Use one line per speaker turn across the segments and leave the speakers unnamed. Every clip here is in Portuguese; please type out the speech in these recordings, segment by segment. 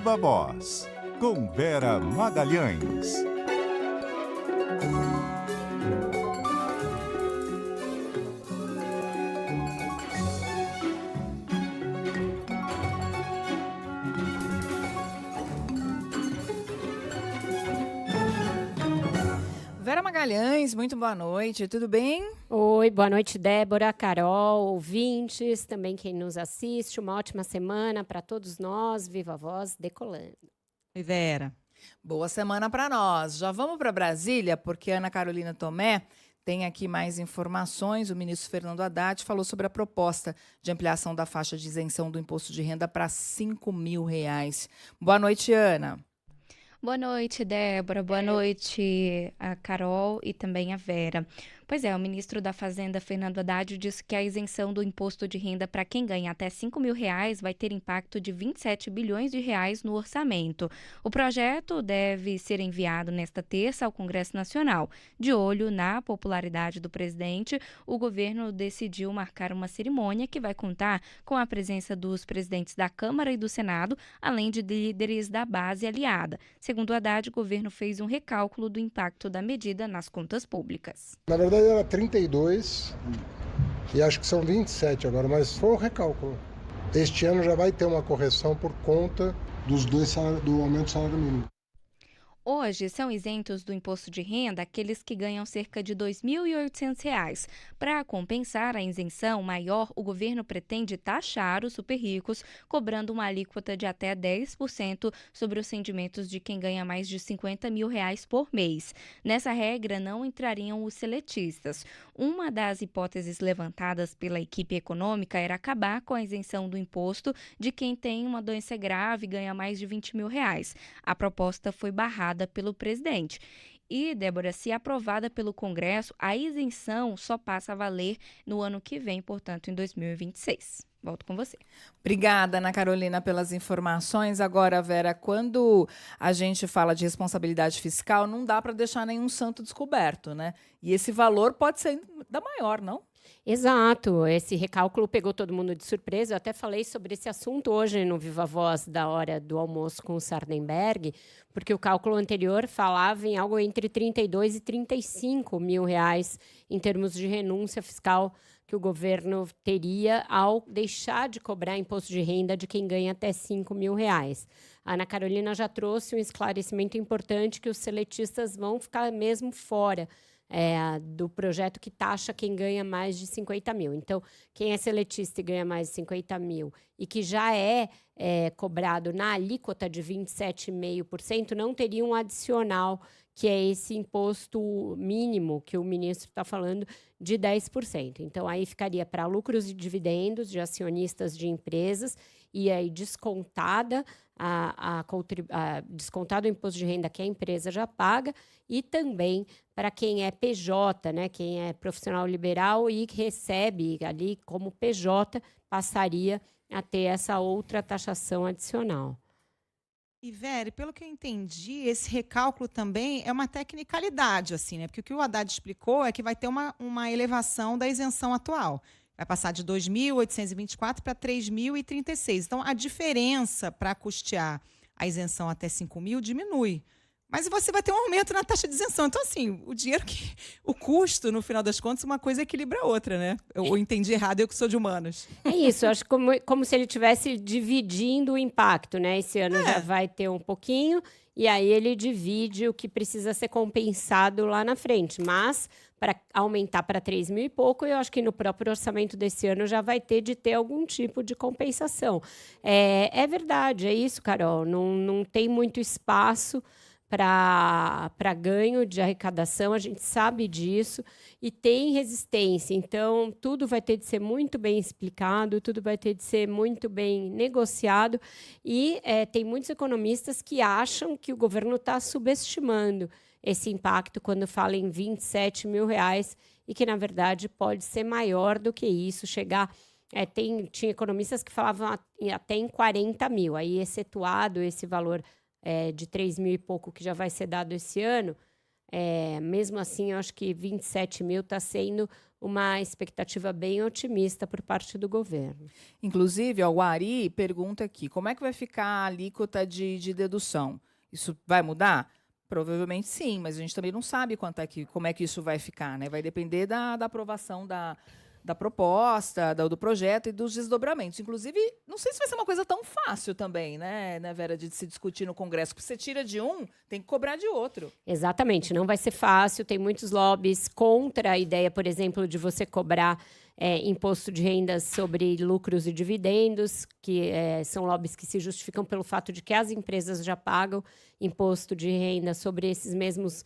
Viva Voz, com Vera Magalhães.
Vera Magalhães, muito boa noite, tudo bem?
Oi, boa noite, Débora, Carol, ouvintes, também quem nos assiste. Uma ótima semana para todos nós. Viva a Voz, decolando.
Oi, Vera.
Boa semana para nós. Já vamos para Brasília, porque a Ana Carolina Tomé tem aqui mais informações. O ministro Fernando Haddad falou sobre a proposta de ampliação da faixa de isenção do imposto de renda para R$5.000. Boa noite, Ana.
Boa noite, Débora. Boa noite, a Carol e também a Vera. Pois é, o ministro da Fazenda, Fernando Haddad, disse que a isenção do imposto de renda para quem ganha até R$5.000 vai ter impacto de 27 bilhões de reais no orçamento. O projeto deve ser enviado nesta terça ao Congresso Nacional. De olho na popularidade do presidente, o governo decidiu marcar uma cerimônia que vai contar com a presença dos presidentes da Câmara e do Senado, além de líderes da base aliada. Segundo Haddad, o governo fez um recálculo do impacto da medida nas contas públicas.
Na verdade era 32 e acho que são 27 agora, mas foi um recálculo. Este ano já vai ter uma correção por conta do aumento do salário mínimo.
Hoje, são isentos do imposto de renda aqueles que ganham cerca de R$ 2.800. Para compensar a isenção maior, o governo pretende taxar os super-ricos, cobrando uma alíquota de até 10% sobre os rendimentos de quem ganha mais de R$ 50.000 por mês. Nessa regra, não entrariam os seletistas. Uma das hipóteses levantadas pela equipe econômica era acabar com a isenção do imposto de quem tem uma doença grave e ganha mais de R$ 20.000. A proposta foi barrada pelo presidente. E, Débora, se aprovada pelo Congresso, a isenção só passa a valer no ano que vem, portanto, em 2026. Volto com você.
Obrigada, Ana Carolina, pelas informações. Agora, Vera, quando a gente fala de responsabilidade fiscal, não dá para deixar nenhum santo descoberto, né? E esse valor pode ser ainda maior, não?
Exato, esse recálculo pegou todo mundo de surpresa. Eu até falei sobre esse assunto hoje no Viva Voz da hora do almoço com o Sardenberg, porque o cálculo anterior falava em algo entre 32 e 35 mil reais em termos de renúncia fiscal que o governo teria ao deixar de cobrar imposto de renda de quem ganha até 5 mil reais. A Ana Carolina já trouxe um esclarecimento importante que os seletistas vão ficar mesmo fora do projeto que taxa quem ganha mais de 50 mil. Então, quem é seletista e ganha mais de 50 mil e que já é cobrado na alíquota de 27,5%, não teria um adicional, que é esse imposto mínimo que o ministro está falando, de 10%. Então, aí ficaria para lucros e dividendos de acionistas de empresas e aí descontado o imposto de renda que a empresa já paga e também para quem é PJ, né, quem é profissional liberal e recebe ali como PJ, passaria a ter essa outra taxação adicional.
E, Vera, pelo que eu entendi, esse recálculo também é uma tecnicalidade, assim, né? Porque o que o Haddad explicou é que vai ter uma elevação da isenção atual. Vai passar de 2.824 para 3.036. Então, a diferença para custear a isenção até 5.000 diminui. Mas você vai ter um aumento na taxa de isenção. Então, assim, o custo, no final das contas, uma coisa equilibra a outra, né? Eu entendi errado, eu que sou de humanas.
É isso, eu acho como se ele estivesse dividindo o impacto, né? Esse ano já vai ter um pouquinho, e aí ele divide o que precisa ser compensado lá na frente. Mas, para aumentar para 3 mil e pouco, eu acho que no próprio orçamento desse ano já vai ter algum tipo de compensação. É verdade, é isso, Carol. Não tem muito espaço para ganho de arrecadação, a gente sabe disso, e tem resistência. Então, tudo vai ter de ser muito bem explicado, tudo vai ter de ser muito bem negociado, e tem muitos economistas que acham que o governo está subestimando esse impacto quando fala em 27 mil reais, e que, na verdade, pode ser maior do que isso, chegar... tinha economistas que falavam até em 40 mil, aí excetuado esse valor de 3 mil e pouco que já vai ser dado esse ano, Mesmo assim, eu acho que 27 mil está sendo uma expectativa bem otimista por parte do governo.
Inclusive, ó, o Ari pergunta aqui, como é que vai ficar a alíquota de dedução? Isso vai mudar? Provavelmente sim, mas a gente também não sabe como é que isso vai ficar, né? Vai depender da aprovação da proposta, do projeto e dos desdobramentos. Inclusive, não sei se vai ser uma coisa tão fácil também, né, Vera, de se discutir no Congresso, porque você tira de um, tem que cobrar de outro.
Exatamente, não vai ser fácil, tem muitos lobbies contra a ideia, por exemplo, de você cobrar imposto de rendas sobre lucros e dividendos, que são lobbies que se justificam pelo fato de que as empresas já pagam imposto de renda sobre esses mesmos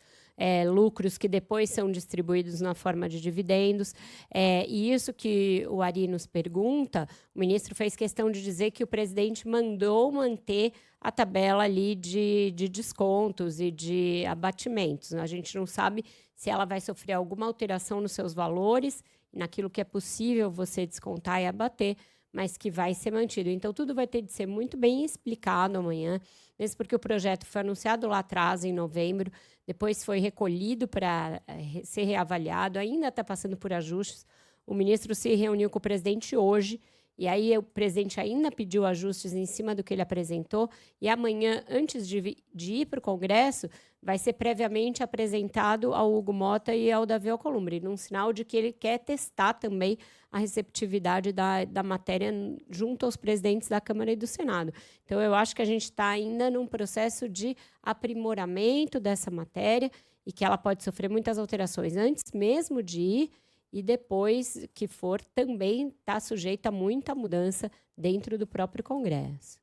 lucros que depois são distribuídos na forma de dividendos. E isso que o Ari nos pergunta, o ministro fez questão de dizer que o presidente mandou manter a tabela ali de descontos e de abatimentos. A gente não sabe se ela vai sofrer alguma alteração nos seus valores, naquilo que é possível você descontar e abater, mas que vai ser mantido. Então, tudo vai ter de ser muito bem explicado amanhã, mesmo porque o projeto foi anunciado lá atrás, em novembro, depois foi recolhido para ser reavaliado, ainda está passando por ajustes. O ministro se reuniu com o presidente hoje, e aí o presidente ainda pediu ajustes em cima do que ele apresentou, e amanhã, antes de ir para o Congresso, vai ser previamente apresentado ao Hugo Mota e ao Davi Alcolumbre, num sinal de que ele quer testar também a receptividade da matéria junto aos presidentes da Câmara e do Senado. Então, eu acho que a gente está ainda num processo de aprimoramento dessa matéria e que ela pode sofrer muitas alterações antes mesmo de ir, e depois que for, também está sujeita a muita mudança dentro do próprio Congresso.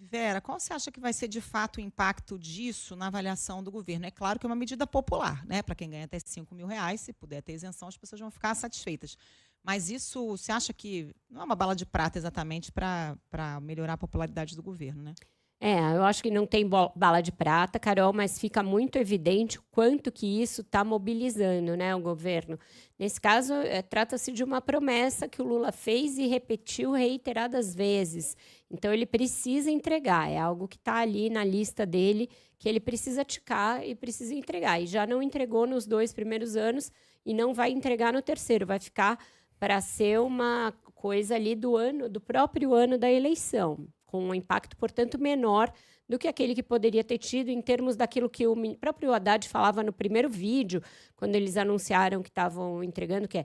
Vera, qual você acha que vai ser de fato o impacto disso na avaliação do governo? É claro que é uma medida popular, né? Para quem ganha até R$5.000, se puder ter isenção, as pessoas vão ficar satisfeitas. Mas isso, você acha que não é uma bala de prata exatamente para melhorar a popularidade do governo, né?
Eu acho que não tem bala de prata, Carol, mas fica muito evidente o quanto que isso está mobilizando, né, o governo. Nesse caso, trata-se de uma promessa que o Lula fez e repetiu reiteradas vezes. Então, ele precisa entregar. É algo que está ali na lista dele, que ele precisa ticar e precisa entregar. E já não entregou nos 2 primeiros anos e não vai entregar no terceiro. Vai ficar para ser uma coisa ali do próprio ano da eleição, com um impacto, portanto, menor do que aquele que poderia ter tido em termos daquilo que o próprio Haddad falava no primeiro vídeo, quando eles anunciaram que estavam entregando, que é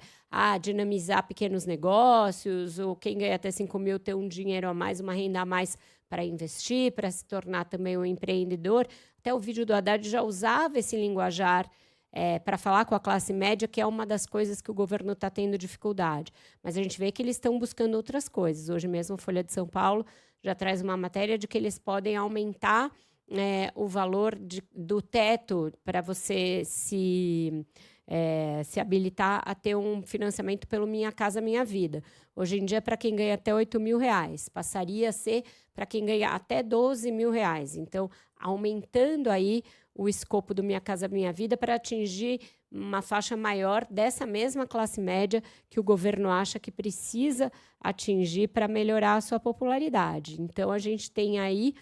dinamizar pequenos negócios, ou quem ganha até 5 mil ter um dinheiro a mais, uma renda a mais para investir, para se tornar também um empreendedor. Até o vídeo do Haddad já usava esse linguajar para falar com a classe média, que é uma das coisas que o governo está tendo dificuldade. Mas a gente vê que eles estão buscando outras coisas. Hoje mesmo, a Folha de São Paulo já traz uma matéria de que eles podem aumentar o valor do teto para você se habilitar a ter um financiamento pelo Minha Casa Minha Vida. Hoje em dia, para quem ganha até R$8.000, passaria a ser para quem ganha até R$12.000. Então, aumentando aí o escopo do Minha Casa Minha Vida para atingir uma faixa maior dessa mesma classe média que o governo acha que precisa atingir para melhorar a sua popularidade. Então, a gente tem aí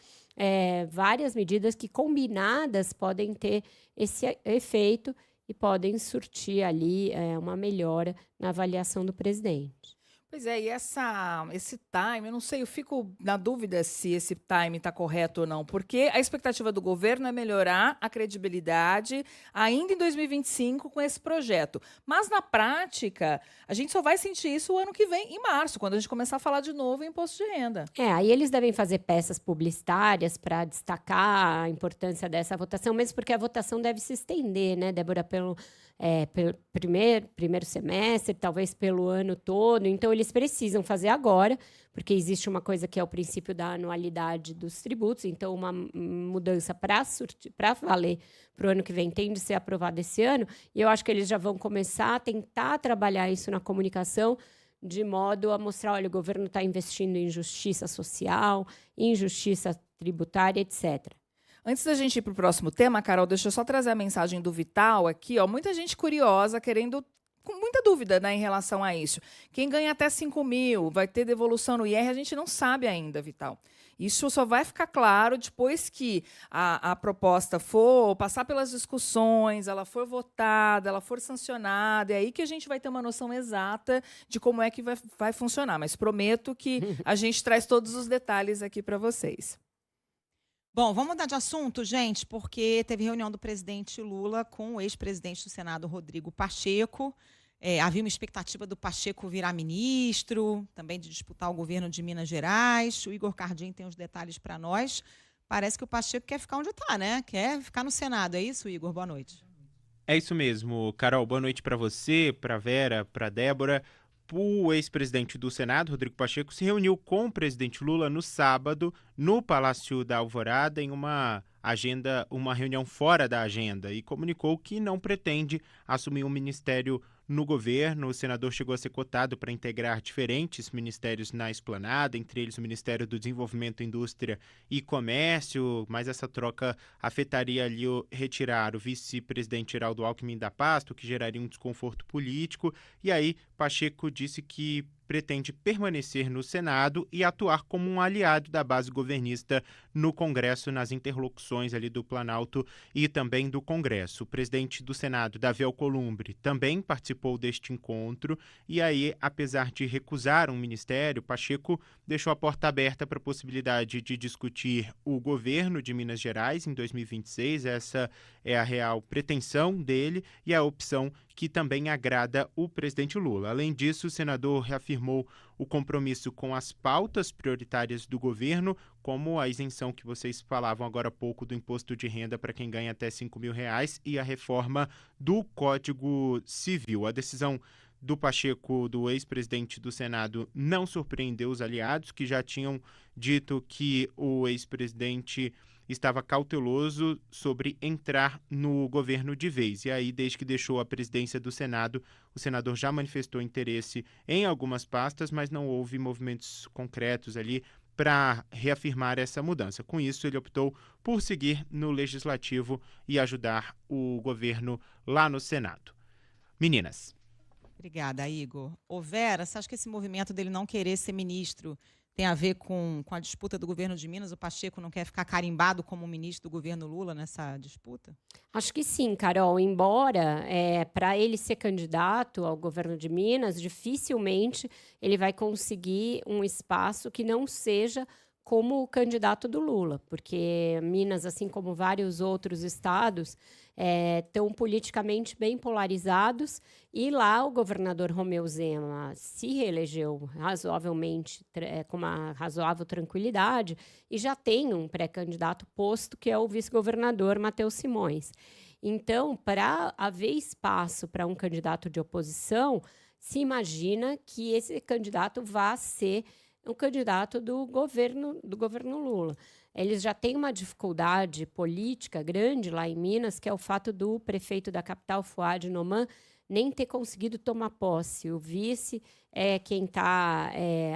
várias medidas que, combinadas, podem ter esse efeito e podem surtir ali uma melhora na avaliação do presidente.
Pois é, e esse time, eu não sei, eu fico na dúvida se esse time está correto ou não, porque a expectativa do governo é melhorar a credibilidade ainda em 2025 com esse projeto. Mas, na prática, a gente só vai sentir isso o ano que vem, em março, quando a gente começar a falar de novo em imposto de renda.
Aí eles devem fazer peças publicitárias para destacar a importância dessa votação, mesmo porque a votação deve se estender, né, Débora, pelo primeiro semestre, talvez pelo ano todo. Então, eles precisam fazer agora, porque existe uma coisa que é o princípio da anualidade dos tributos. Então, uma mudança para valer para o ano que vem tem de ser aprovada esse ano. E eu acho que eles já vão começar a tentar trabalhar isso na comunicação, de modo a mostrar, olha, o governo está investindo em justiça social, em justiça tributária, etc.
Antes da gente ir para o próximo tema, Carol, deixa eu só trazer a mensagem do Vital aqui. Muita gente curiosa, com muita dúvida, né, em relação a isso. Quem ganha até 5 mil vai ter devolução no IR, a gente não sabe ainda, Vital. Isso só vai ficar claro depois que a proposta for passar pelas discussões, ela for votada, ela for sancionada, é aí que a gente vai ter uma noção exata de como é que vai funcionar. Mas prometo que a gente traz todos os detalhes aqui para vocês.
Bom, vamos mudar de assunto, gente, porque teve reunião do presidente Lula com o ex-presidente do Senado, Rodrigo Pacheco. Havia uma expectativa do Pacheco virar ministro, também de disputar o governo de Minas Gerais. O Igor Cardim tem os detalhes para nós. Parece que o Pacheco quer ficar onde está, né? Quer ficar no Senado. É isso, Igor? Boa noite.
É isso mesmo, Carol. Boa noite para você, para Vera, para Débora. O ex-presidente do Senado, Rodrigo Pacheco, se reuniu com o presidente Lula no sábado, no Palácio da Alvorada, em uma reunião fora da agenda, e comunicou que não pretende assumir um ministério no governo. O senador chegou a ser cotado para integrar diferentes ministérios na Esplanada, entre eles o Ministério do Desenvolvimento, Indústria e Comércio, mas essa troca afetaria ali retirar o vice-presidente Geraldo Alckmin da pasta, o que geraria um desconforto político. E aí Pacheco disse que pretende permanecer no Senado e atuar como um aliado da base governista no Congresso, nas interlocuções ali do Planalto e também do Congresso. O presidente do Senado, Davi Alcolumbre, também participou deste encontro e aí, apesar de recusar um ministério, Pacheco deixou a porta aberta para a possibilidade de discutir o governo de Minas Gerais em 2026. Essa é a real pretensão dele e a opção que também agrada o presidente Lula. Além disso, o senador reafirmou o compromisso com as pautas prioritárias do governo, como a isenção que vocês falavam agora há pouco do imposto de renda para quem ganha até R$5.000 e a reforma do Código Civil. A decisão do Pacheco, do ex-presidente do Senado, não surpreendeu os aliados, que já tinham dito que o ex-presidente estava cauteloso sobre entrar no governo de vez. E aí, desde que deixou a presidência do Senado, o senador já manifestou interesse em algumas pastas, mas não houve movimentos concretos ali para reafirmar essa mudança. Com isso, ele optou por seguir no Legislativo e ajudar o governo lá no Senado. Meninas.
Obrigada, Igor. Ô Vera, você acha que esse movimento dele não querer ser ministro tem a ver com a disputa do governo de Minas? O Pacheco não quer ficar carimbado como ministro do governo Lula nessa disputa?
Acho que sim, Carol. Embora para ele ser candidato ao governo de Minas, dificilmente ele vai conseguir um espaço que não seja como o candidato do Lula, porque Minas, assim como vários outros estados, estão politicamente bem polarizados, e lá o governador Romeu Zema se reelegeu razoavelmente, com uma razoável tranquilidade, e já tem um pré-candidato posto, que é o vice-governador Matheus Simões. Então, para haver espaço para um candidato de oposição, se imagina que esse candidato vá ser um candidato do governo Lula. Eles já têm uma dificuldade política grande lá em Minas, que é o fato do prefeito da capital, Fouad Noman, nem ter conseguido tomar posse. O vice é quem está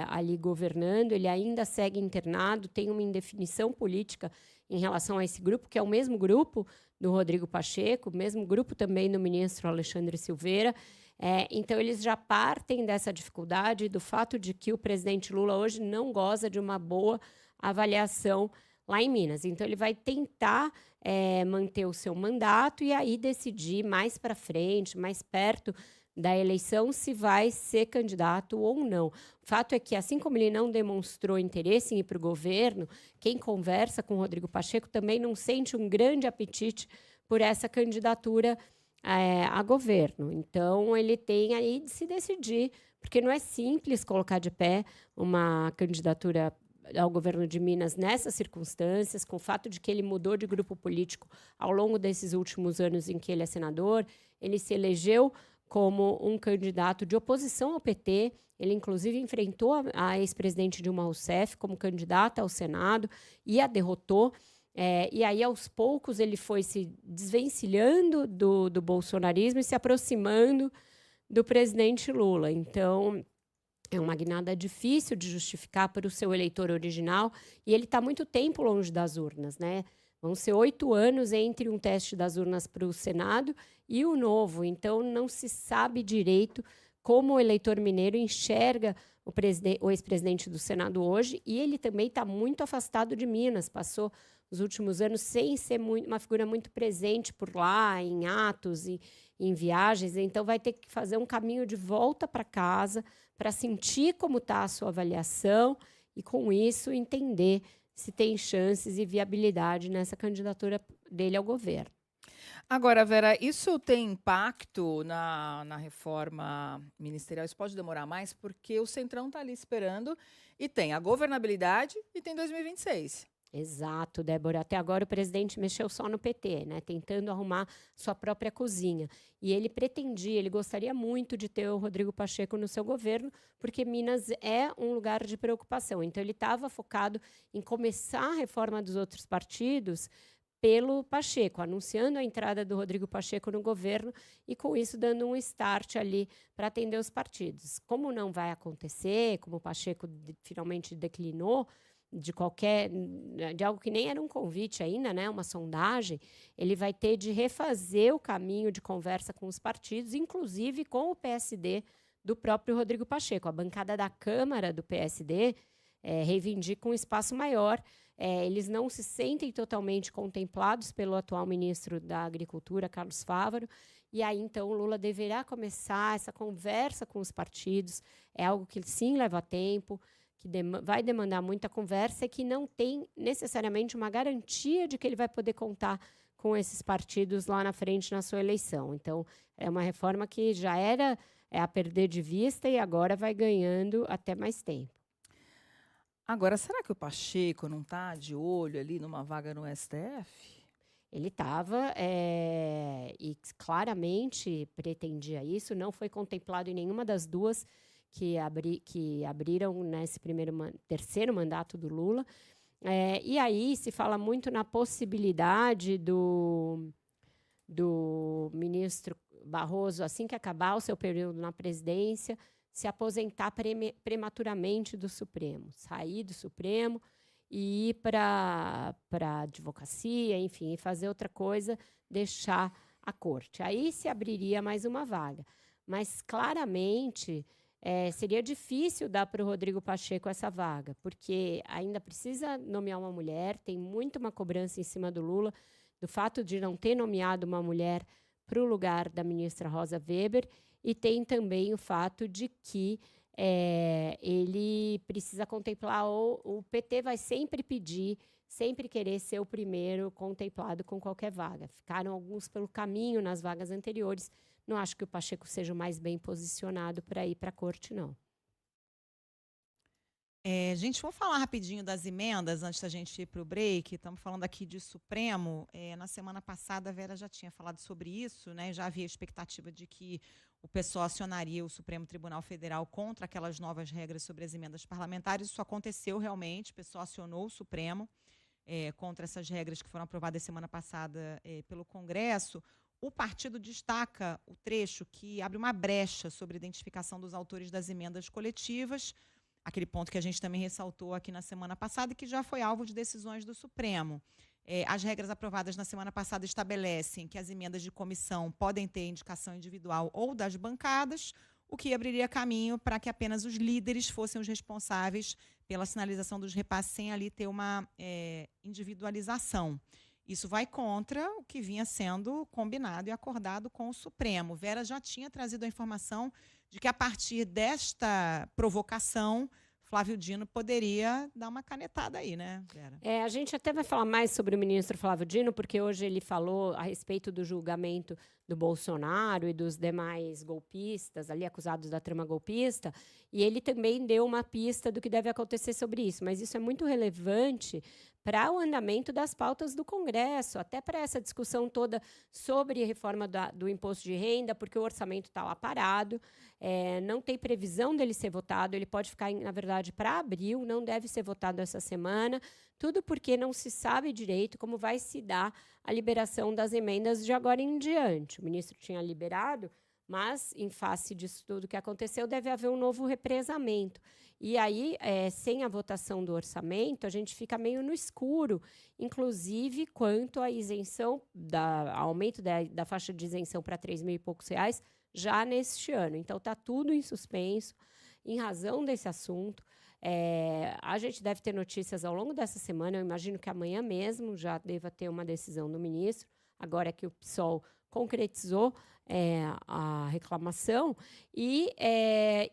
ali governando, ele ainda segue internado, tem uma indefinição política em relação a esse grupo, que é o mesmo grupo do Rodrigo Pacheco, o mesmo grupo também do ministro Alexandre Silveira. Então, eles já partem dessa dificuldade do fato de que o presidente Lula hoje não goza de uma boa avaliação lá em Minas. Então, ele vai tentar manter o seu mandato e aí decidir mais para frente, mais perto da eleição, se vai ser candidato ou não. O fato é que, assim como ele não demonstrou interesse em ir para o governo, quem conversa com o Rodrigo Pacheco também não sente um grande apetite por essa candidatura a governo. Então, ele tem aí de se decidir, porque não é simples colocar de pé uma candidatura ao governo de Minas nessas circunstâncias, com o fato de que ele mudou de grupo político ao longo desses últimos anos em que ele é senador. Ele se elegeu como um candidato de oposição ao PT. Ele, inclusive, enfrentou a ex-presidente Dilma Rousseff como candidata ao Senado e a derrotou. E aí, aos poucos, ele foi se desvencilhando do bolsonarismo e se aproximando do presidente Lula. Então, é uma guinada difícil de justificar para o seu eleitor original, e ele está muito tempo longe das urnas, né? Vão ser 8 anos entre um teste das urnas para o Senado e o novo. Então, não se sabe direito como o eleitor mineiro enxerga o ex-presidente do Senado hoje, e ele também está muito afastado de Minas, passou os últimos anos sem ser uma figura muito presente por lá, em atos e em viagens, então vai ter que fazer um caminho de volta para casa para sentir como está a sua avaliação e, com isso, entender se tem chances e viabilidade nessa candidatura dele ao governo.
Agora, Vera, isso tem impacto na reforma ministerial? Isso pode demorar mais, porque o Centrão está ali esperando e tem a governabilidade e tem 2026.
Exato, Débora. Até agora o presidente mexeu só no PT, né? Tentando arrumar sua própria cozinha. E ele gostaria muito de ter o Rodrigo Pacheco no seu governo, porque Minas é um lugar de preocupação. Então, ele estava focado em começar a reforma dos outros partidos pelo Pacheco, anunciando a entrada do Rodrigo Pacheco no governo e, com isso, dando um start ali para atender os partidos. Como não vai acontecer, como o Pacheco finalmente declinou, de algo que nem era um convite ainda, né, uma sondagem, ele vai ter de refazer o caminho de conversa com os partidos, inclusive com o PSD do próprio Rodrigo Pacheco. A bancada da Câmara do PSD reivindica um espaço maior. Eles não se sentem totalmente contemplados pelo atual ministro da Agricultura, Carlos Fávaro, e aí, então, o Lula deverá começar essa conversa com os partidos. É algo que, sim, leva tempo, que vai demandar muita conversa e que não tem necessariamente uma garantia de que ele vai poder contar com esses partidos lá na frente na sua eleição. Então, é uma reforma que já era a perder de vista e agora vai ganhando até mais tempo.
Agora, será que o Pacheco não está de olho ali numa vaga no STF?
Ele estava e claramente pretendia isso, não foi contemplado em nenhuma das duas que abriram nesse terceiro mandato do Lula. E aí se fala muito na possibilidade do ministro Barroso, assim que acabar o seu período na presidência, se aposentar prematuramente do Supremo, sair do Supremo e ir para a advocacia, enfim, e fazer outra coisa, deixar a corte. Aí se abriria mais uma vaga. Mas, claramente, seria difícil dar para o Rodrigo Pacheco essa vaga, porque ainda precisa nomear uma mulher, tem muito uma cobrança em cima do Lula, do fato de não ter nomeado uma mulher para o lugar da ministra Rosa Weber, e tem também o fato de que ele precisa contemplar, o PT vai sempre pedir, sempre querer ser o primeiro contemplado com qualquer vaga. Ficaram alguns pelo caminho nas vagas anteriores. Não acho que o Pacheco seja o mais bem posicionado para ir para a corte, não.
Gente, vamos falar rapidinho das emendas antes da gente ir para o break. Estamos falando aqui de Supremo. Na semana passada, a Vera já tinha falado sobre isso, né? Já havia expectativa de que o PSOL acionaria o Supremo Tribunal Federal contra aquelas novas regras sobre as emendas parlamentares. Isso aconteceu realmente, o PSOL acionou o Supremo contra essas regras que foram aprovadas semana passada pelo Congresso. O partido destaca o trecho que abre uma brecha sobre a identificação dos autores das emendas coletivas, aquele ponto que a gente também ressaltou aqui na semana passada e que já foi alvo de decisões do Supremo. As regras aprovadas na semana passada estabelecem que as emendas de comissão podem ter indicação individual ou das bancadas, o que abriria caminho para que apenas os líderes fossem os responsáveis pela sinalização dos repasses, sem ali ter uma individualização. Isso vai contra o que vinha sendo combinado e acordado com o Supremo. Vera já tinha trazido a informação de que, a partir desta provocação, Flávio Dino poderia dar uma canetada aí, né, Vera?
A gente até vai falar mais sobre o ministro Flávio Dino, porque hoje ele falou a respeito do julgamento do Bolsonaro e dos demais golpistas, ali acusados da trama golpista, e ele também deu uma pista do que deve acontecer sobre isso. Mas isso é muito relevante para o andamento das pautas do Congresso, até para essa discussão toda sobre a reforma do imposto de renda, porque o orçamento está lá parado, não tem previsão dele ser votado, ele pode ficar, na verdade, para abril, não deve ser votado essa semana, tudo porque não se sabe direito como vai se dar a liberação das emendas de agora em diante. O ministro tinha liberado, mas, em face disso tudo que aconteceu, deve haver um novo represamento. E aí, sem a votação do orçamento, a gente fica meio no escuro, inclusive quanto à isenção, aumento da faixa de isenção para R$ 3.000 e poucos já neste ano. Então, está tudo em suspenso. em razão desse assunto. A gente deve ter notícias ao longo dessa semana, eu imagino que amanhã mesmo já deva ter uma decisão do ministro, agora que o PSOL concretizou a reclamação, e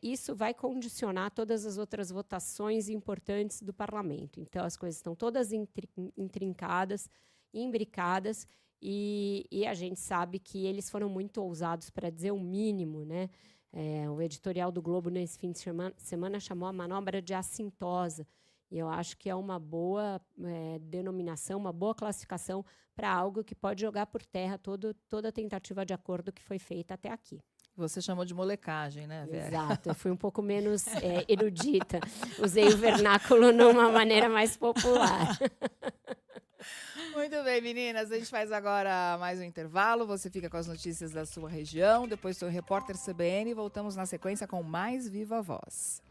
isso vai condicionar todas as outras votações importantes do parlamento. Então, as coisas estão todas intrincadas, imbricadas, e a gente sabe que eles foram muito ousados, para dizer o mínimo, né? O editorial do Globo nesse fim de semana chamou a manobra de assintosa, e eu acho que é uma boa denominação, uma boa classificação para algo que pode jogar por terra toda a tentativa de acordo que foi feita até aqui.
Você chamou de molecagem, né, Vera?
Exato, eu fui um pouco menos erudita. Usei o vernáculo numa maneira mais popular.
Muito bem, meninas. A gente faz agora mais um intervalo. Você fica com as notícias da sua região. Depois do repórter CBN. Voltamos na sequência com mais Viva Voz.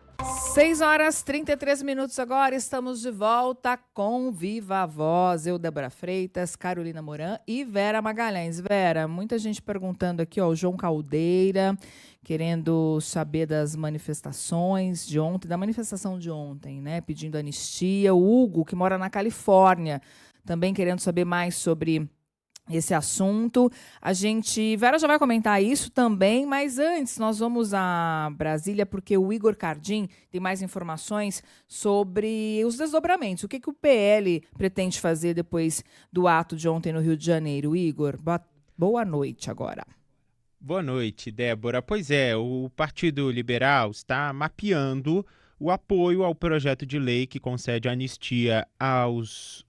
6h33 agora. Estamos de volta com Viva Voz. Eu, Débora Freitas, Carolina Moran e Vera Magalhães. Vera, muita gente perguntando aqui, o João Caldeira, querendo saber das manifestações de ontem, da manifestação de ontem, né? Pedindo anistia. O Hugo, que mora na Califórnia, também querendo saber mais sobre esse assunto. Vera já vai comentar isso também, mas antes nós vamos a Brasília, porque o Igor Cardim tem mais informações sobre os desdobramentos. O que o PL pretende fazer depois do ato de ontem no Rio de Janeiro? Igor, boa noite agora.
Boa noite, Débora. Pois é, o Partido Liberal está mapeando o apoio ao projeto de lei que concede anistia aos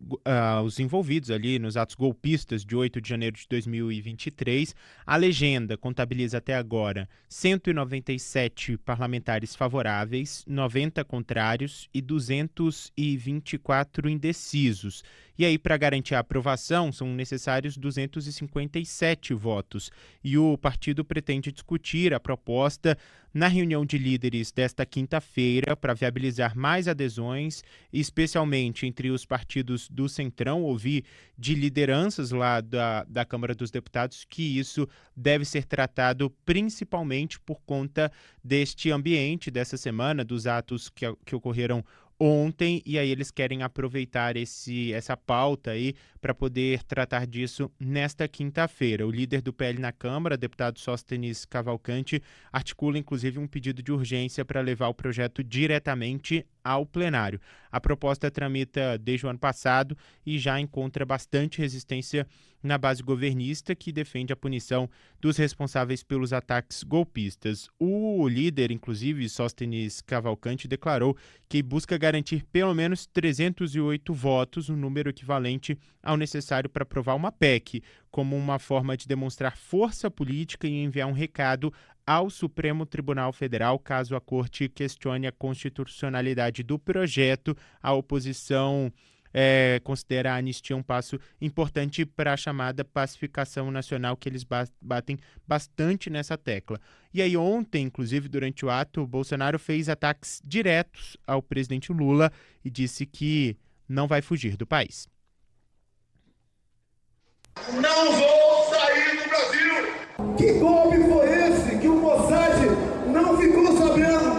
envolvidos ali nos atos golpistas de 8 de janeiro de 2023. A legenda contabiliza até agora 197 parlamentares favoráveis, 90 contrários e 224 indecisos. E aí, para garantir a aprovação, são necessários 257 votos. E o partido pretende discutir a proposta na reunião de líderes desta quinta-feira para viabilizar mais adesões, especialmente entre os partidos do Centrão. Ouvi de lideranças lá da Câmara dos Deputados que isso deve ser tratado principalmente por conta deste ambiente dessa semana, dos atos que ocorreram ontem, e aí eles querem aproveitar essa pauta aí para poder tratar disso nesta quinta-feira. O líder do PL na Câmara, deputado Sóstenes Cavalcante, articula inclusive um pedido de urgência para levar o projeto diretamente ao plenário. A proposta tramita desde o ano passado e já encontra bastante resistência na base governista, que defende a punição dos responsáveis pelos ataques golpistas. O líder, inclusive, Sóstenes Cavalcante, declarou que busca garantir pelo menos 308 votos, um número equivalente ao necessário para aprovar uma PEC, como uma forma de demonstrar força política e enviar um recado ao Supremo Tribunal Federal, caso a Corte questione a constitucionalidade do projeto. A oposição considera a anistia um passo importante para a chamada pacificação nacional, que eles batem bastante nessa tecla. E aí ontem, inclusive, durante o ato, o Bolsonaro fez ataques diretos ao presidente Lula e disse que não vai fugir do país.
Não vou sair do Brasil!
Que golpe foi esse que o Mossad não ficou sabendo?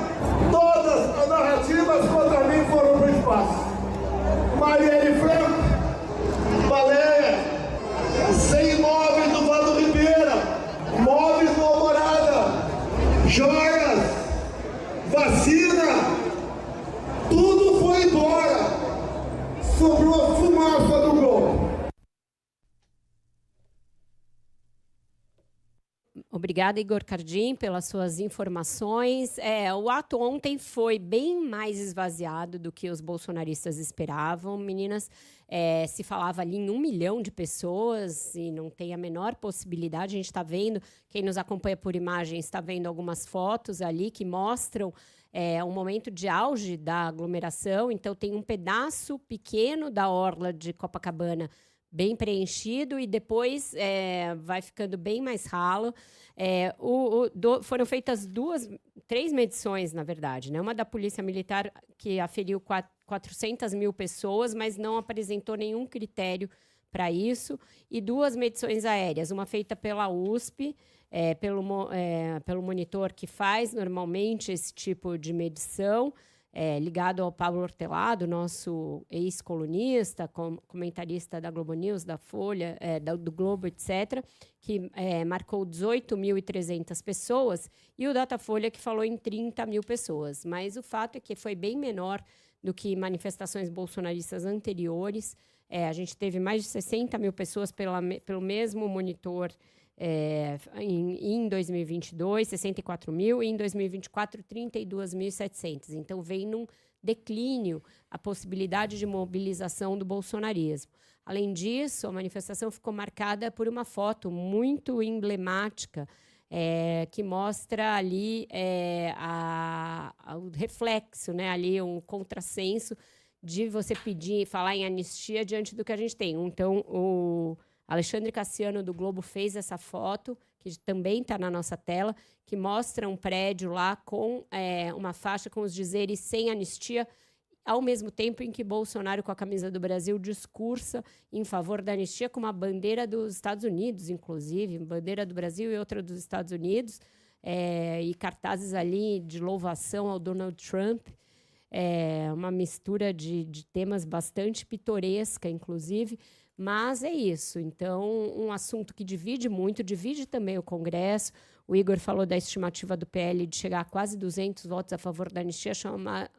Todas as narrativas contra mim foram para o espaço. Marielle Franco, Baleia, 100 imóveis do Vado Ribeira, móveis no Alvorada, joias, vacina, tudo foi embora. Sobrou a fumaça do golpe.
Obrigada, Igor Cardim, pelas suas informações. O ato ontem foi bem mais esvaziado do que os bolsonaristas esperavam. Meninas, se falava ali em 1 milhão de pessoas e não tem a menor possibilidade. A gente está vendo, quem nos acompanha por imagens está vendo algumas fotos ali que mostram um momento de auge da aglomeração. Então, tem um pedaço pequeno da orla de Copacabana bem preenchido e depois vai ficando bem mais ralo. Foram feitas 3 medições, na verdade, né? Uma da Polícia Militar, que aferiu 400 mil pessoas, mas não apresentou nenhum critério para isso, e 2 medições aéreas, uma feita pela USP, pelo monitor que faz normalmente esse tipo de medição, ligado ao Pablo Hortelado, nosso ex-colunista, comentarista da Globo News, da Folha, do Globo, etc., que marcou 18.300 pessoas, e o Datafolha, que falou em 30 mil pessoas. Mas o fato é que foi bem menor do que manifestações bolsonaristas anteriores. A gente teve mais de 60 mil pessoas pelo mesmo monitor em 2022, 64 mil, e em 2024, 32.700. Então, vem num declínio a possibilidade de mobilização do bolsonarismo. Além disso, a manifestação ficou marcada por uma foto muito emblemática que mostra ali o reflexo, né, ali um contrassenso de você falar em anistia diante do que a gente tem. Então, o Alexandre Cassiano, do Globo, fez essa foto, que também está na nossa tela, que mostra um prédio lá com uma faixa com os dizeres sem anistia, ao mesmo tempo em que Bolsonaro, com a camisa do Brasil, discursa em favor da anistia com uma bandeira dos Estados Unidos, inclusive, bandeira do Brasil e outra dos Estados Unidos, e cartazes ali de louvação ao Donald Trump. Uma mistura de temas bastante pitoresca, inclusive, mas é isso. Então, um assunto que divide muito, divide também o Congresso. O Igor falou da estimativa do PL de chegar a quase 200 votos a favor da anistia, achou uma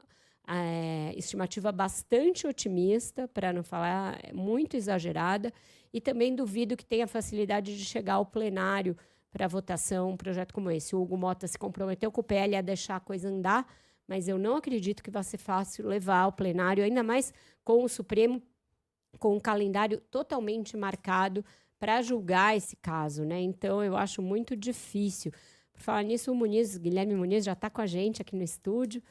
estimativa bastante otimista, para não falar muito exagerada, e também duvido que tenha facilidade de chegar ao plenário para votação um projeto como esse. O Hugo Mota se comprometeu com o PL a deixar a coisa andar, mas eu não acredito que vai ser fácil levar ao plenário, ainda mais com o Supremo com um calendário totalmente marcado para julgar esse caso, né? Então, eu acho muito difícil. Por falar nisso, o Guilherme Muniz já está com a gente aqui no estúdio,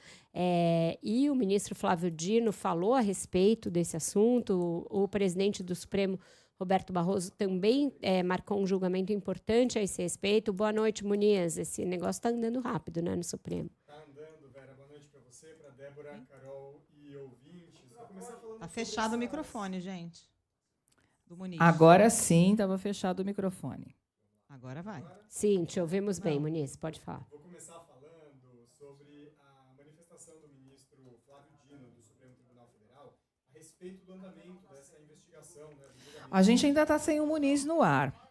e o ministro Flávio Dino falou a respeito desse assunto. O presidente do Supremo, Roberto Barroso, também marcou um julgamento importante a esse respeito. Boa noite, Muniz. Esse negócio está andando rápido, né, no Supremo.
Está andando, Vera. Boa noite para você, para Débora, Carol e ouvintes. Vou começar falando.
Está fechado o microfone, gente. Do Muniz.
Agora sim, estava fechado o microfone.
Agora vai.
Sim, te ouvimos bem, Muniz. Pode falar.
Vou começar falando sobre a manifestação do ministro Flávio Dino, do Supremo Tribunal Federal, a respeito do andamento dessa investigação. Né,
a gente ainda está sem o Muniz no ar.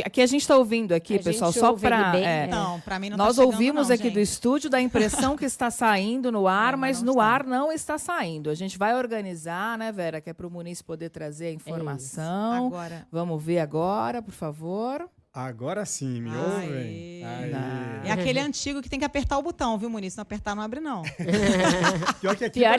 Aqui a gente está ouvindo aqui, pessoal, só para...
Não, para mim não
nós
tá
ouvimos
não,
aqui
gente.
Do estúdio da impressão que está saindo no ar, mas no ar não está saindo. A gente vai organizar, né, Vera, que é para o Muniz poder trazer a informação.
Agora.
Vamos ver agora, por favor.
Agora sim, me ouvem?
É aquele antigo que tem que apertar o botão, viu, Muniz? Se não apertar, não abre, não.
Pior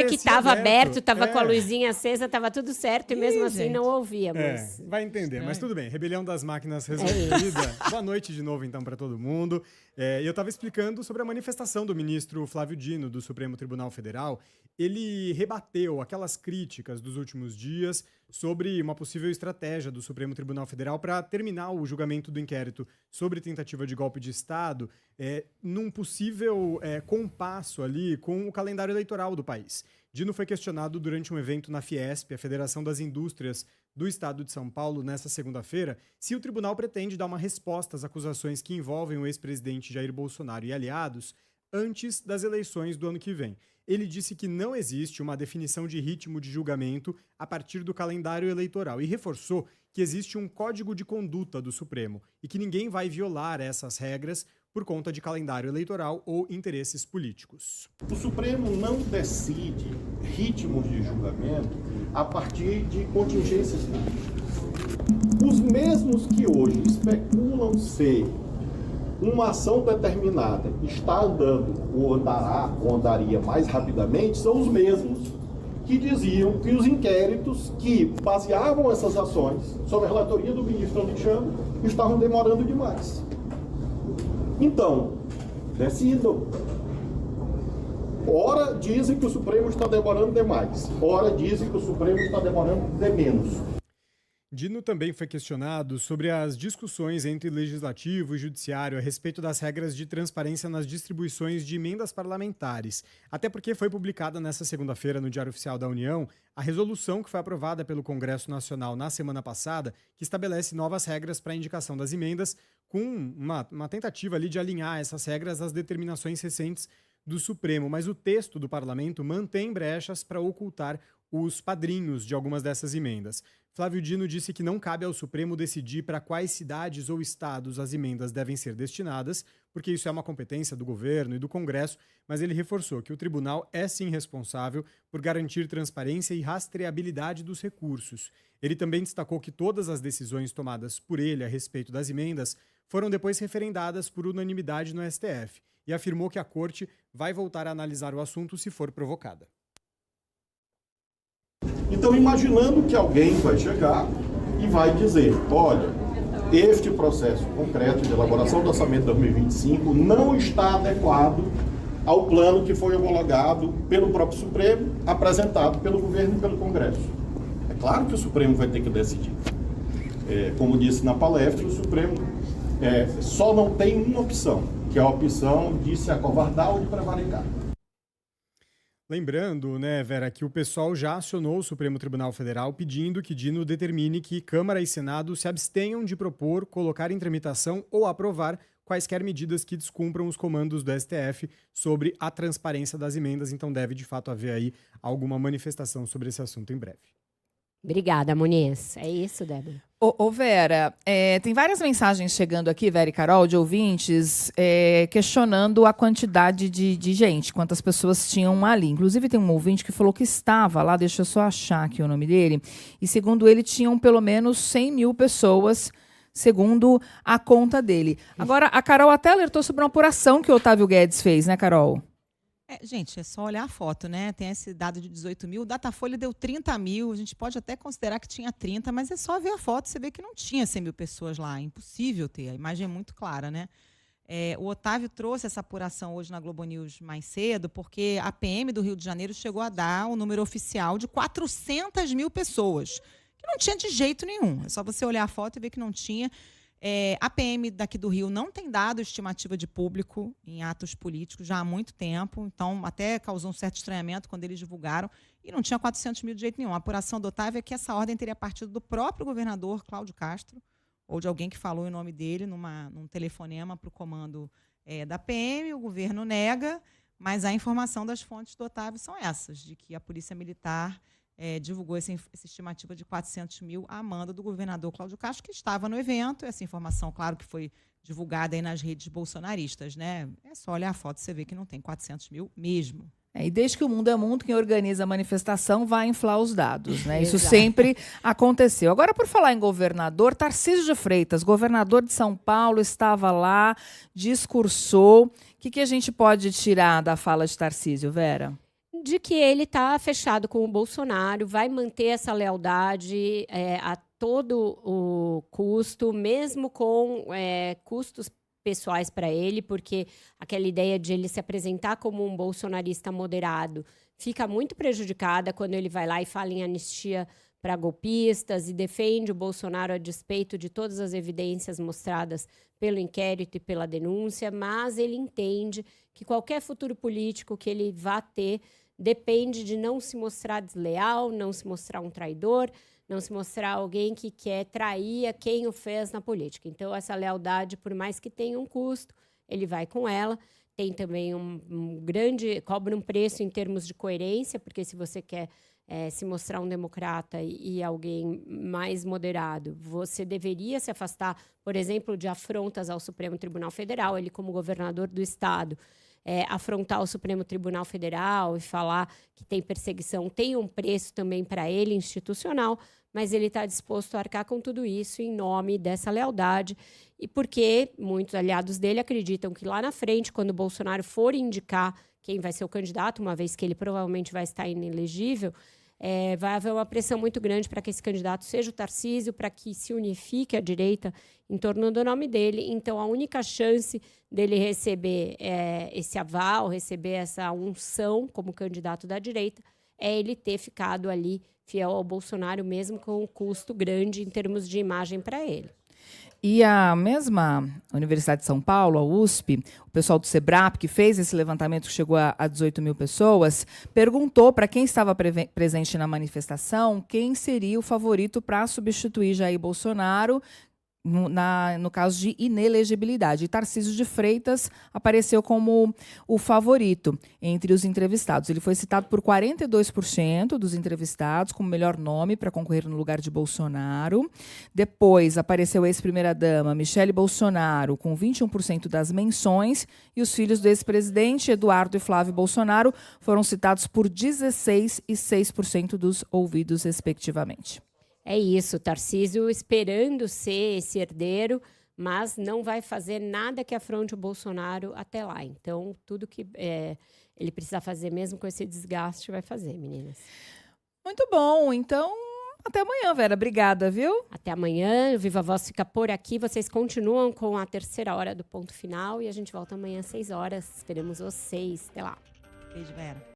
que estava aberto, estava com a luzinha acesa, estava tudo certo, e mesmo assim não ouvíamos.
Vai entender, mas tudo bem. Rebelião das máquinas resolvida. Boa noite de novo, então, para todo mundo. Eu estava explicando sobre a manifestação do ministro Flávio Dino, do Supremo Tribunal Federal. Ele rebateu aquelas críticas dos últimos dias sobre uma possível estratégia do Supremo Tribunal Federal para terminar o julgamento do inquérito sobre tentativa de golpe de Estado num possível compasso ali com o calendário eleitoral do país. Dino foi questionado durante um evento na Fiesp, a Federação das Indústrias do Estado de São Paulo, nesta segunda-feira, se o tribunal pretende dar uma resposta às acusações que envolvem o ex-presidente Jair Bolsonaro e aliados antes das eleições do ano que vem. Ele disse que não existe uma definição de ritmo de julgamento a partir do calendário eleitoral e reforçou que existe um código de conduta do Supremo e que ninguém vai violar essas regras por conta de calendário eleitoral ou interesses políticos.
O Supremo não decide ritmos de julgamento a partir de contingências políticas. Os mesmos que hoje especulam se uma ação determinada está andando ou andará ou andaria mais rapidamente são os mesmos que diziam que os inquéritos que baseavam essas ações sob a relatoria do ministro Alexandre estavam demorando demais. Então, decidam. Ora dizem que o Supremo está demorando demais, ora dizem que o Supremo está demorando de menos.
Dino também foi questionado sobre as discussões entre legislativo e judiciário a respeito das regras de transparência nas distribuições de emendas parlamentares. Até porque foi publicada nesta segunda-feira no Diário Oficial da União a resolução que foi aprovada pelo Congresso Nacional na semana passada, que estabelece novas regras para a indicação das emendas, com uma tentativa ali de alinhar essas regras às determinações recentes do Supremo. Mas o texto do parlamento mantém brechas para ocultar os padrinhos de algumas dessas emendas. Flávio Dino disse que não cabe ao Supremo decidir para quais cidades ou estados as emendas devem ser destinadas, porque isso é uma competência do governo e do Congresso, mas ele reforçou que o tribunal é sim responsável por garantir transparência e rastreabilidade dos recursos. Ele também destacou que todas as decisões tomadas por ele a respeito das emendas foram depois referendadas por unanimidade no STF e afirmou que a Corte vai voltar a analisar o assunto se for provocada.
Então, imaginando que alguém vai chegar e vai dizer, olha, este processo concreto de elaboração do orçamento de 2025 não está adequado ao plano que foi homologado pelo próprio Supremo, apresentado pelo governo e pelo Congresso. É claro que o Supremo vai ter que decidir. Como disse na palestra, o Supremo só não tem uma opção, que é a opção de se acovardar ou de prevaricar.
Lembrando, né, Vera, que o pessoal já acionou o Supremo Tribunal Federal pedindo que Dino determine que Câmara e Senado se abstenham de propor, colocar em tramitação ou aprovar quaisquer medidas que descumpram os comandos do STF sobre a transparência das emendas. Então deve, de fato, haver aí alguma manifestação sobre esse assunto em breve.
Obrigada, Muniz. É isso, Débora.
Ô Vera, tem várias mensagens chegando aqui, Vera e Carol, de ouvintes, questionando a quantidade de gente, quantas pessoas tinham ali. Inclusive, tem um ouvinte que falou que estava lá, deixa eu só achar aqui o nome dele, e segundo ele, tinham pelo menos 100 mil pessoas, segundo a conta dele. Agora, a Carol até alertou sobre uma apuração que o Otávio Guedes fez, né, Carol?
Gente, é só olhar a foto, né? Tem esse dado de 18 mil, o Datafolha deu 30 mil, a gente pode até considerar que tinha 30, mas é só ver a foto e você vê que não tinha 100 mil pessoas lá, é impossível ter, a imagem é muito clara, né? O Otávio trouxe essa apuração hoje na Globo News mais cedo, porque a PM do Rio de Janeiro chegou a dar um número oficial de 400 mil pessoas, que não tinha de jeito nenhum, é só você olhar a foto e ver que não tinha. A PM daqui do Rio não tem dado estimativa de público em atos políticos já há muito tempo, então até causou um certo estranhamento quando eles divulgaram, e não tinha 400 mil de jeito nenhum. A apuração do Otávio é que essa ordem teria partido do próprio governador Cláudio Castro, ou de alguém que falou em nome dele num telefonema para o comando da PM, o governo nega, mas a informação das fontes do Otávio são essas, de que a Polícia Militar divulgou essa estimativa de 400 mil a mando do governador Cláudio Castro, que estava no evento. Essa informação, claro, que foi divulgada aí nas redes bolsonaristas, né? É só olhar a foto e você vê que não tem 400 mil mesmo.
E desde que o mundo é mundo, quem organiza a manifestação vai inflar os dados, né? Isso sempre aconteceu. Agora, por falar em governador, Tarcísio de Freitas, governador de São Paulo, estava lá, discursou. O que a gente pode tirar da fala de Tarcísio, Vera?
De que ele está fechado com o Bolsonaro, vai manter essa lealdade a todo o custo, mesmo com custos pessoais para ele, porque aquela ideia de ele se apresentar como um bolsonarista moderado fica muito prejudicada quando ele vai lá e fala em anistia para golpistas e defende o Bolsonaro a despeito de todas as evidências mostradas pelo inquérito e pela denúncia, mas ele entende que qualquer futuro político que ele vá ter depende de não se mostrar desleal, não se mostrar um traidor, não se mostrar alguém que quer trair a quem o fez na política. Então, essa lealdade, por mais que tenha um custo, ele vai com ela. Tem também cobra um preço em termos de coerência, porque se você quer se mostrar um democrata e alguém mais moderado, você deveria se afastar, por exemplo, de afrontas ao Supremo Tribunal Federal. Ele, como governador do Estado, afrontar o Supremo Tribunal Federal e falar que tem perseguição, tem um preço também para ele institucional, mas ele está disposto a arcar com tudo isso em nome dessa lealdade, e porque muitos aliados dele acreditam que lá na frente, quando o Bolsonaro for indicar quem vai ser o candidato, uma vez que ele provavelmente vai estar inelegível, vai haver uma pressão muito grande para que esse candidato seja o Tarcísio, para que se unifique a direita em torno do nome dele. Então, a única chance dele receber esse aval, receber essa unção como candidato da direita, é ele ter ficado ali fiel ao Bolsonaro, mesmo com um custo grande em termos de imagem para ele.
E a mesma Universidade de São Paulo, a USP, o pessoal do SEBRAP, que fez esse levantamento que chegou a 18 mil pessoas, perguntou para quem estava presente na manifestação quem seria o favorito para substituir Jair Bolsonaro no caso de inelegibilidade. E Tarcísio de Freitas apareceu como o favorito entre os entrevistados. Ele foi citado por 42% dos entrevistados como melhor nome para concorrer no lugar de Bolsonaro. Depois apareceu a ex-primeira-dama Michele Bolsonaro com 21% das menções, e os filhos do ex-presidente Eduardo e Flávio Bolsonaro foram citados por 16% e 6% dos ouvidos, respectivamente.
É isso, Tarcísio esperando ser esse herdeiro, mas não vai fazer nada que afronte o Bolsonaro até lá. Então, tudo que ele precisa fazer, mesmo com esse desgaste, vai fazer, meninas.
Muito bom. Então, até amanhã, Vera. Obrigada, viu?
Até amanhã. O Viva Voz fica por aqui. Vocês continuam com a terceira hora do Ponto Final e a gente volta amanhã às 6 horas. Esperamos vocês. Até lá.
Beijo, Vera.